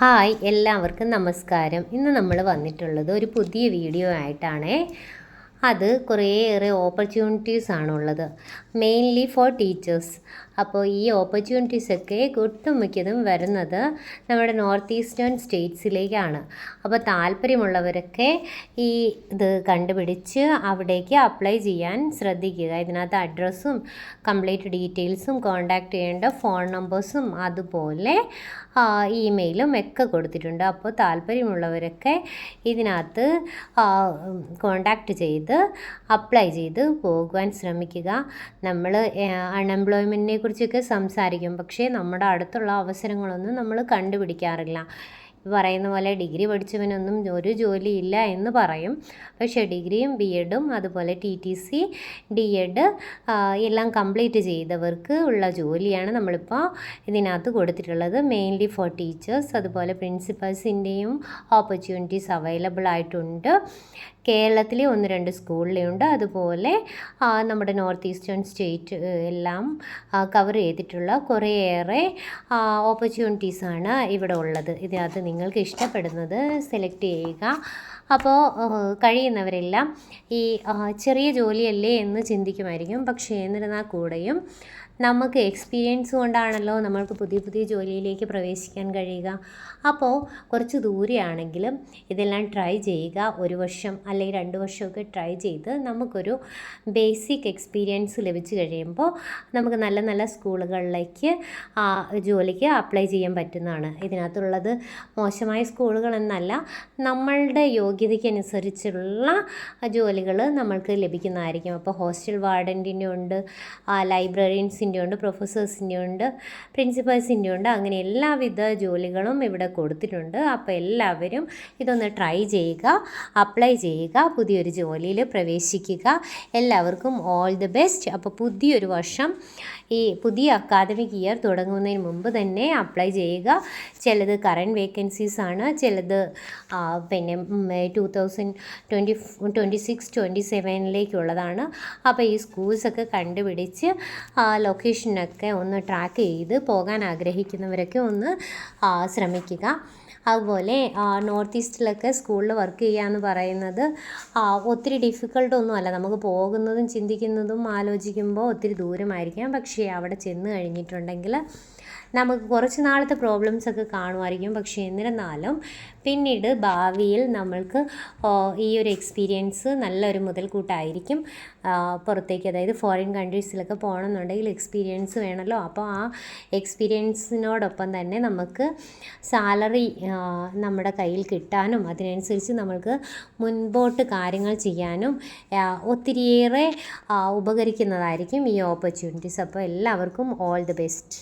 Hi എല്ലാവർക്കും നമസ്കാരം. ഇന്ന് നമ്മൾ വന്നിട്ടുള്ളത് ഒരു പുതിയ വീഡിയോ ആയിട്ടാണ്. അത് കുറേയേറെ ഓപ്പർച്യൂണിറ്റീസ് ആണുള്ളത്, മെയിൻലി ഫോർ ടീച്ചേഴ്സ്. അപ്പോൾ ഈ ഓപ്പർച്യൂണിറ്റീസൊക്കെ ഒട്ടുമിക്കതും വരുന്നത് നമ്മുടെ നോർത്ത് ഈസ്റ്റേൺ സ്റ്റേറ്റ്സിലേക്കാണ്. അപ്പോൾ താല്പര്യമുള്ളവരൊക്കെ ഈ ഇത് കണ്ടുപിടിച്ച് അവിടേക്ക് അപ്ലൈ ചെയ്യാൻ ശ്രദ്ധിക്കുക. ഇതിനകത്ത് അഡ്രസ്സും കംപ്ലീറ്റ് ഡീറ്റെയിൽസും കോൺടാക്റ്റ് ചെയ്യേണ്ട ഫോൺ നമ്പേഴ്സും അതുപോലെ ഇമെയിലും ഒക്കെ കൊടുത്തിട്ടുണ്ട്. അപ്പോൾ താല്പര്യമുള്ളവരൊക്കെ ഇതിനകത്ത് കോൺടാക്റ്റ് ചെയ്ത് അപ്ലൈ ചെയ്ത് പോകുവാൻ ശ്രമിക്കുക. നമ്മൾ അൺഎംപ്ലോയ്മെൻറ്റിനെ കുറിച്ചൊക്കെ സംസാരിക്കും, പക്ഷേ നമ്മുടെ അടുത്തുള്ള അവസരങ്ങളൊന്നും നമ്മൾ കണ്ടുപിടിക്കാറില്ല. പറയുന്ന പോലെ ഡിഗ്രി പഠിച്ചവനൊന്നും ഒരു ജോലിയില്ല എന്ന് പറയും, പക്ഷേ ഡിഗ്രിയും ബി എഡും അതുപോലെ TTC DED എല്ലാം കംപ്ലീറ്റ് ചെയ്തവർക്ക് ഉള്ള ജോലിയാണ് നമ്മളിപ്പോൾ ഇതിനകത്ത് കൊടുത്തിട്ടുള്ളത്. മെയിൻലി ഫോർ ടീച്ചേഴ്സ്, അതുപോലെ പ്രിൻസിപ്പൽസിൻ്റെയും ഓപ്പർച്യൂണിറ്റീസ് അവൈലബിൾ ആയിട്ടുണ്ട്. കേരളത്തിലെ 1-2 സ്കൂളിലുണ്ട്. അതുപോലെ നമ്മുടെ നോർത്ത് ഈസ്റ്റേൺ സ്റ്റേറ്റ് എല്ലാം കവർ ചെയ്തിട്ടുള്ള കുറേയേറെ ഓപ്പർച്യൂണിറ്റീസാണ് ഇവിടെ ഉള്ളത്. ഇതിനകത്ത് നിങ്ങൾക്ക് ഇഷ്ടപ്പെടുന്നത് സെലക്ട് ചെയ്യുക. അപ്പോൾ കഴിയുന്നവരെല്ലാം ഈ ചെറിയ ജോലിയല്ലേ എന്ന് ചിന്തിക്കുമായിരിക്കും, പക്ഷേ എന്നിരുന്നാൽ കൂടെയും നമുക്ക് എക്സ്പീരിയൻസ് കൊണ്ടാണല്ലോ നമ്മൾക്ക് പുതിയ പുതിയ ജോലിയിലേക്ക് പ്രവേശിക്കാൻ കഴിയുക. അപ്പോൾ കുറച്ച് ദൂരെയാണെങ്കിലും ഇതെല്ലാം ട്രൈ ചെയ്യുക. 1 വർഷം അല്ലെങ്കിൽ 2 വർഷമൊക്കെ ട്രൈ ചെയ്ത് നമുക്കൊരു ബേസിക് എക്സ്പീരിയൻസ് ലഭിച്ചു കഴിയുമ്പോൾ നമുക്ക് നല്ല നല്ല സ്കൂളുകളിലേക്ക് ജോലിക്ക് അപ്ലൈ ചെയ്യാൻ പറ്റുന്നതാണ്. ഇതിനകത്തുള്ളത് മോശമായ സ്കൂളുകളെന്നല്ല, നമ്മളുടെ യോഗ്യതയ്ക്കനുസരിച്ചുള്ള ജോലികൾ നമ്മൾക്ക് ലഭിക്കുന്നതായിരിക്കും. അപ്പോൾ ഹോസ്റ്റൽ വാർഡൻറ്റിൻ്റെ ഉണ്ട്, ലൈബ്രറിയൻസിൻ്റെ ഉണ്ട്, പ്രൊഫസേഴ്സിൻ്റെ ഉണ്ട്, പ്രിൻസിപ്പൽസിൻ്റെ ഉണ്ട്. അങ്ങനെ എല്ലാവിധ ജോലികളും ഇവിടെ കൊടുത്തിട്ടുണ്ട്. അപ്പോൾ എല്ലാവരും ഇതൊന്ന് ട്രൈ ചെയ്യുക, അപ്ലൈ ചെയ്യുക, പുതിയൊരു ജോലിയിൽ പ്രവേശിക്കുക. എല്ലാവർക്കും ഓൾ ദി ബെസ്റ്റ്. അപ്പോൾ പുതിയൊരു വർഷം, ഈ പുതിയ അക്കാദമിക് ഇയർ തുടങ്ങുന്നതിന് മുമ്പ് തന്നെ അപ്ലൈ ചെയ്യുക. ചിലത് കറൻറ്റ് വേക്കൻസീസ് ആണ്, ചിലത് പിന്നെ 2026-27 അപ്പോൾ ഈ സ്കൂൾസൊക്കെ കണ്ടുപിടിച്ച് ലൊക്കേഷനൊക്കെ ഒന്ന് ട്രാക്ക് ചെയ്ത് പോകാൻ ആഗ്രഹിക്കുന്നവരൊക്കെ ഒന്ന് ശ്രമിക്കുക. അതുപോലെ നോർത്ത് ഈസ്റ്റിലൊക്കെ സ്കൂളിൽ വർക്ക് ചെയ്യുക എന്ന് പറയുന്നത് ഒത്തിരി ഡിഫിക്കൽട്ടൊന്നുമല്ല. നമുക്ക് പോകുന്നതും ചിന്തിക്കുന്നതും ആലോചിക്കുമ്പോൾ ഒത്തിരി ദൂരമായിരിക്കാം, പക്ഷേ അവിടെ ചെന്ന് കഴിഞ്ഞിട്ടുണ്ടെങ്കിൽ നമുക്ക് കുറച്ച് നാളത്തെ പ്രോബ്ലംസൊക്കെ കാണുമായിരിക്കും. പക്ഷേ എന്നിരുന്നാലും പിന്നീട് ഭാവിയിൽ നമ്മൾക്ക് ഈ ഒരു എക്സ്പീരിയൻസ് നല്ലൊരു മുതൽക്കൂട്ടായിരിക്കും. പുറത്തേക്ക്, അതായത് ഫോറിൻ കൺട്രീസിലൊക്കെ പോകണമെന്നുണ്ടെങ്കിൽ എക്സ്പീരിയൻസ് വേണമല്ലോ. അപ്പോൾ ആ എക്സ്പീരിയൻസിനോടൊപ്പം തന്നെ നമുക്ക് സാലറി നമ്മുടെ കയ്യിൽ കിട്ടാനും അതിനനുസരിച്ച് നമ്മൾക്ക് മുൻപോട്ട് കാര്യങ്ങൾ ചെയ്യാനും ഒത്തിരിയേറെ ഉപകരിക്കുന്നതായിരിക്കും ഈ ഓപ്പർച്യൂണിറ്റീസ്. അപ്പോൾ എല്ലാവർക്കും ഓൾ ദി ബെസ്റ്റ്.